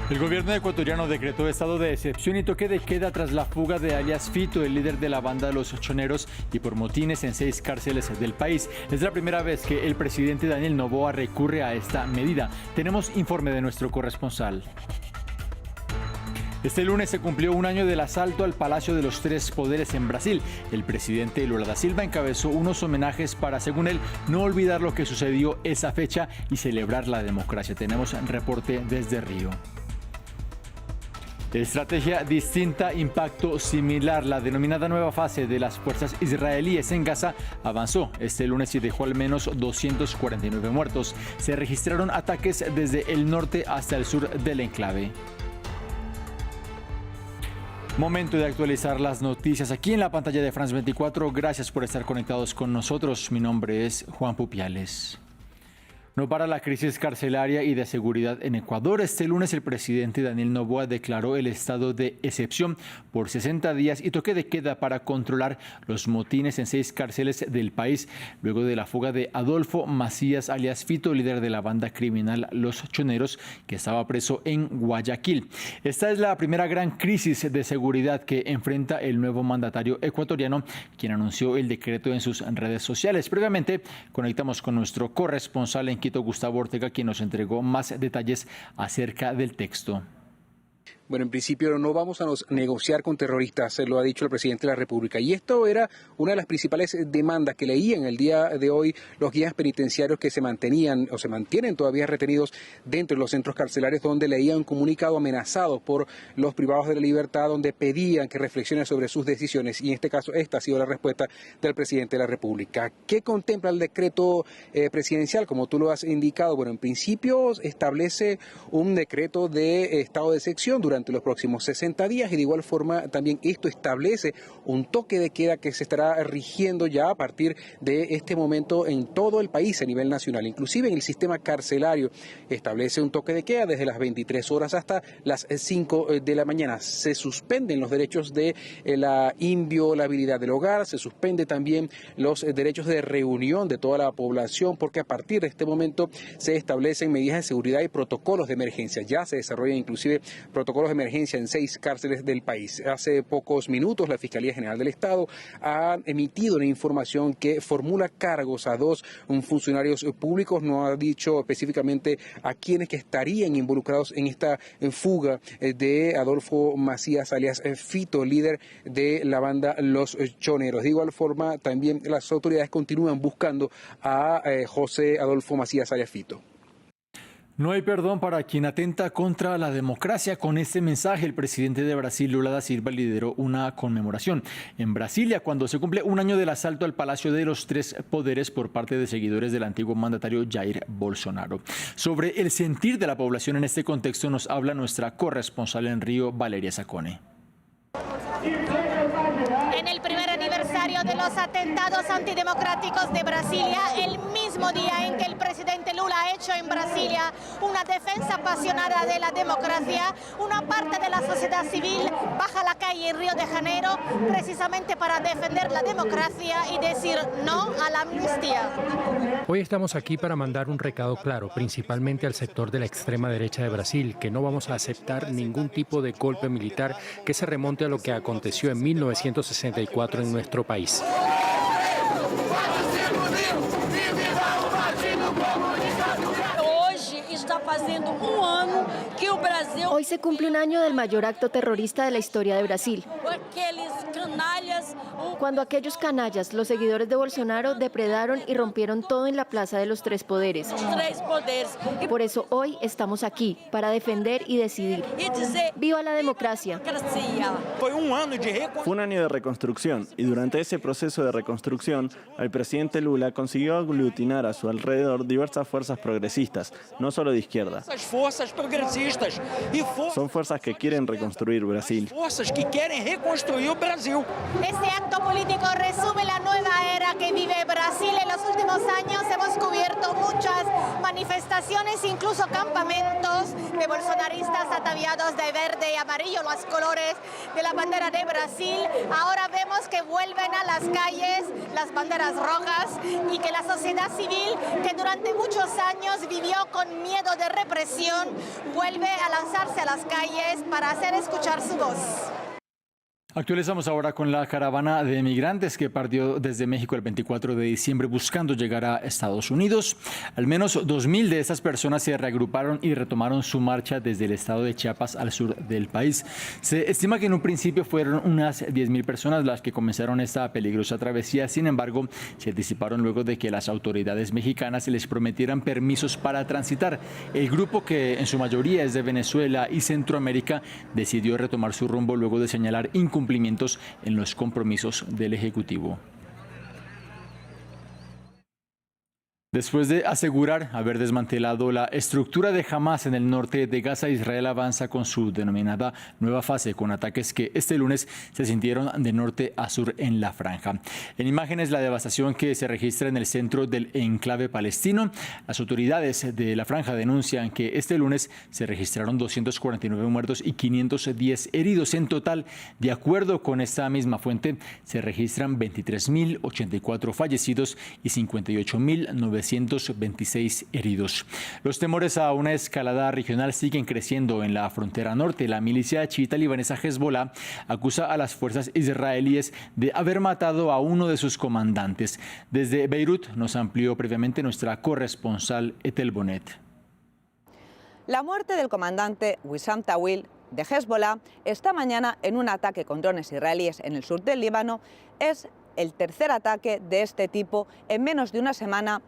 El gobierno ecuatoriano decretó estado de excepción y toque de queda tras la fuga de alias Fito, el líder de la banda Los Choneros, y por motines en 6 cárceles del país. Es la primera vez que el presidente Daniel Noboa recurre a esta medida. Tenemos informe de nuestro corresponsal. Este lunes se cumplió un año del asalto al Palacio de los Tres Poderes en Brasil. El presidente Lula da Silva encabezó unos homenajes para, según él, no olvidar lo que sucedió esa fecha y celebrar la democracia. Tenemos un reporte desde Río. Estrategia distinta, impacto similar. La denominada nueva fase de las fuerzas israelíes en Gaza avanzó este lunes y dejó al menos 249 muertos. Se registraron ataques desde el norte hasta el sur del enclave. Momento de actualizar las noticias aquí en la pantalla de France 24. Gracias por estar conectados con nosotros. Mi nombre es Juan Pupiales. No para la crisis carcelaria y de seguridad en Ecuador. Este lunes el presidente Daniel Noboa declaró el estado de excepción por 60 días y toque de queda para controlar los motines en 6 cárceles del país, luego de la fuga de Adolfo Macías, alias Fito, líder de la banda criminal Los Choneros, que estaba preso en Guayaquil. Esta es la primera gran crisis de seguridad que enfrenta el nuevo mandatario ecuatoriano, quien anunció el decreto en sus redes sociales. Previamente, conectamos con nuestro corresponsal en Quito, Gustavo Ortega, quien nos entregó más detalles acerca del texto. Bueno, en principio no vamos a negociar con terroristas, lo ha dicho el presidente de la República. Y esto era una de las principales demandas que leían el día de hoy los guías penitenciarios que se mantenían o se mantienen todavía retenidos dentro de los centros carcelarios, donde leían un comunicado amenazados por los privados de la libertad, donde pedían que reflexionen sobre sus decisiones. Y en este caso, esta ha sido la respuesta del presidente de la República. ¿Qué contempla el decreto presidencial? Como tú lo has indicado, bueno, en principio establece un decreto de estado de excepción durante los próximos 60 días y de igual forma también esto establece un toque de queda que se estará rigiendo ya a partir de este momento en todo el país a nivel nacional. Inclusive en el sistema carcelario establece un toque de queda desde las 23 horas hasta las 5 de la mañana. Se suspenden los derechos de la inviolabilidad del hogar, se suspende también los derechos de reunión de toda la población, porque a partir de este momento se establecen medidas de seguridad y protocolos de emergencia. Ya se desarrollan inclusive protocolos de emergencia en 6 cárceles del país. Hace pocos minutos la Fiscalía General del Estado ha emitido una información que formula cargos a 2 funcionarios públicos. No ha dicho específicamente a quienes que estarían involucrados en esta fuga de Adolfo Macías, alias Fito, líder de la banda Los Choneros. De igual forma, también las autoridades continúan buscando a José Adolfo Macías, alias Fito. No hay perdón para quien atenta contra la democracia. Con este mensaje, el presidente de Brasil, Lula da Silva, lideró una conmemoración en Brasilia cuando se cumple un año del asalto al Palacio de los Tres Poderes por parte de seguidores del antiguo mandatario Jair Bolsonaro. Sobre el sentir de la población en este contexto nos habla nuestra corresponsal en Río, Valeria Sacone. En el primer aniversario de los atentados antidemocráticos de Brasilia, el mismo día en que el presidente Lula ha hecho en Brasilia una defensa apasionada de la democracia, una parte de la sociedad civil baja a la calle en Río de Janeiro precisamente para defender la democracia y decir no a la amnistía. Hoy estamos aquí para mandar un recado claro, principalmente al sector de la extrema derecha de Brasil, que no vamos a aceptar ningún tipo de golpe militar que se remonte a lo que aconteció en 1964 en nuestro país. Hoy se cumple un año del mayor acto terrorista de la historia de Brasil, cuando aquellos canallas, los seguidores de Bolsonaro, depredaron y rompieron todo en la Plaza de los Tres Poderes. Por eso hoy estamos aquí, para defender y decidir. ¡Viva la democracia! Fue un año de reconstrucción y durante ese proceso de reconstrucción, el presidente Lula consiguió aglutinar a su alrededor diversas fuerzas progresistas, no solo de izquierda. Son fuerzas que quieren reconstruir Brasil. Este acto político resume la nueva era que vive Brasil en los últimos últimos años hemos cubierto muchas manifestaciones, incluso campamentos de bolsonaristas ataviados de verde y amarillo, los colores de la bandera de Brasil. Ahora vemos que vuelven a las calles las banderas rojas y que la sociedad civil, que durante muchos años vivió con miedo de represión, vuelve a lanzarse a las calles para hacer escuchar su voz. Actualizamos ahora con la caravana de migrantes que partió desde México el 24 de diciembre buscando llegar a Estados Unidos. Al menos 2.000 de estas personas se reagruparon y retomaron su marcha desde el estado de Chiapas al sur del país. Se estima que en un principio fueron unas 10.000 personas las que comenzaron esta peligrosa travesía. Sin embargo, se disiparon luego de que las autoridades mexicanas les prometieran permisos para transitar. El grupo, que en su mayoría es de Venezuela y Centroamérica, decidió retomar su rumbo luego de señalar incumplimientos en los compromisos del Ejecutivo. Después de asegurar haber desmantelado la estructura de Hamás en el norte de Gaza, Israel avanza con su denominada nueva fase, con ataques que este lunes se sintieron de norte a sur en la franja. En imágenes, la devastación que se registra en el centro del enclave palestino. Las autoridades de la franja denuncian que este lunes se registraron 249 muertos y 510 heridos. En total, de acuerdo con esta misma fuente, se registran 23.084 fallecidos y 58.926 heridos. Los temores a una escalada regional siguen creciendo en la frontera norte. La milicia chiita libanesa Hezbollah acusa a las fuerzas israelíes de haber matado a uno de sus comandantes. Desde Beirut nos amplió previamente nuestra corresponsal Etel Bonet. La muerte del comandante Wissam Tawil de Hezbollah esta mañana en un ataque con drones israelíes en el sur del Líbano es el tercer ataque de este tipo en menos de una semana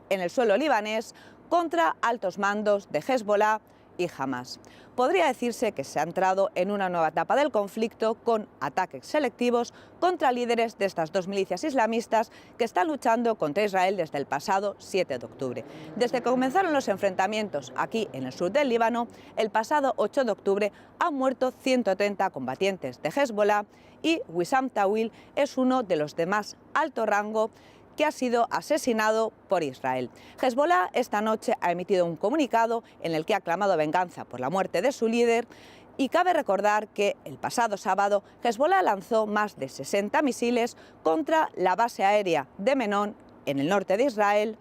en el suelo libanés contra altos mandos de Hezbollah y Hamás. Podría decirse que se ha entrado en una nueva etapa del conflicto con ataques selectivos contra líderes de estas dos milicias islamistas que están luchando contra Israel desde el pasado 7 de octubre. Desde que comenzaron los enfrentamientos aquí en el sur del Líbano, el pasado 8 de octubre han muerto 130 combatientes de Hezbollah y Wissam Tawil es uno de los de más alto rango que ha sido asesinado por Israel. Hezbollah esta noche ha emitido un comunicado en el que ha clamado venganza por la muerte de su líder y cabe recordar que el pasado sábado Hezbollah lanzó más de 60 misiles contra la base aérea de Menón en el norte de Israel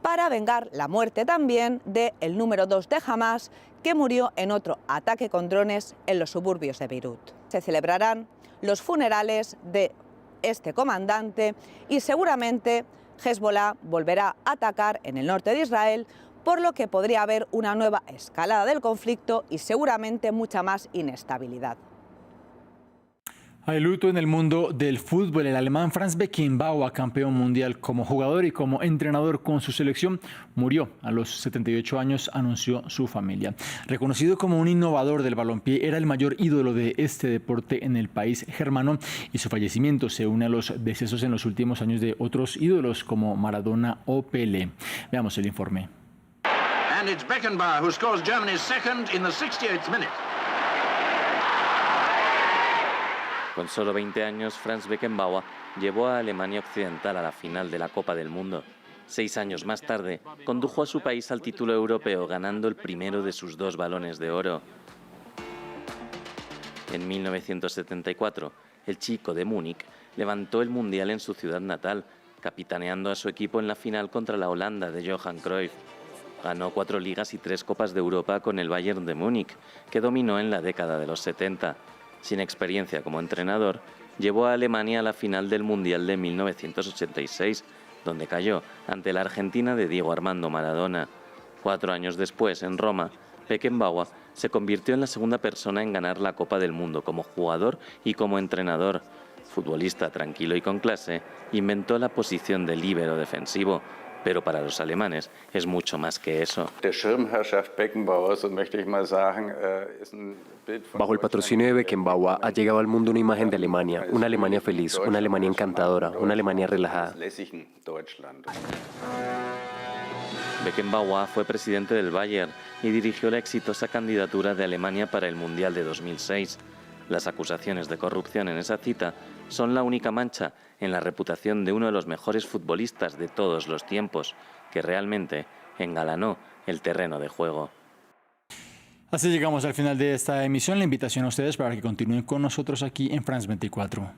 para vengar la muerte también del número 2 de Hamás, que murió en otro ataque con drones en los suburbios de Beirut. Se celebrarán los funerales de este comandante y seguramente Hezbollah volverá a atacar en el norte de Israel, por lo que podría haber una nueva escalada del conflicto y seguramente mucha más inestabilidad. Hay luto en el mundo del fútbol. El alemán Franz Beckenbauer, campeón mundial como jugador y como entrenador con su selección, murió a los 78 años, anunció su familia. Reconocido como un innovador del balompié, era el mayor ídolo de este deporte en el país germano y su fallecimiento se une a los decesos en los últimos años de otros ídolos como Maradona o Pelé. Veamos el informe. And it's Beckenbauer who scores Germany's second in the 68th minute. Con solo 20 años, Franz Beckenbauer llevó a Alemania Occidental a la final de la Copa del Mundo. 6 años más tarde, condujo a su país al título europeo, ganando el primero de sus 2 balones de oro. En 1974, el chico de Múnich levantó el Mundial en su ciudad natal, capitaneando a su equipo en la final contra la Holanda de Johan Cruyff. Ganó 4 ligas y 3 Copas de Europa con el Bayern de Múnich, que dominó en la década de los 70. Sin experiencia como entrenador, llevó a Alemania a la final del Mundial de 1986, donde cayó ante la Argentina de Diego Armando Maradona. 4 años después, en Roma, Beckenbauer se convirtió en la segunda persona en ganar la Copa del Mundo como jugador y como entrenador. Futbolista tranquilo y con clase, inventó la posición de líbero defensivo, pero para los alemanes es mucho más que eso. Bajo el patrocinio de Beckenbauer ha llegado al mundo una imagen de Alemania, una Alemania feliz, una Alemania encantadora, una Alemania relajada. Beckenbauer fue presidente del Bayern y dirigió la exitosa candidatura de Alemania para el Mundial de 2006. Las acusaciones de corrupción en esa cita son la única mancha en la reputación de uno de los mejores futbolistas de todos los tiempos, que realmente engalanó el terreno de juego. Así llegamos al final de esta emisión. La invitación a ustedes para que continúen con nosotros aquí en France 24.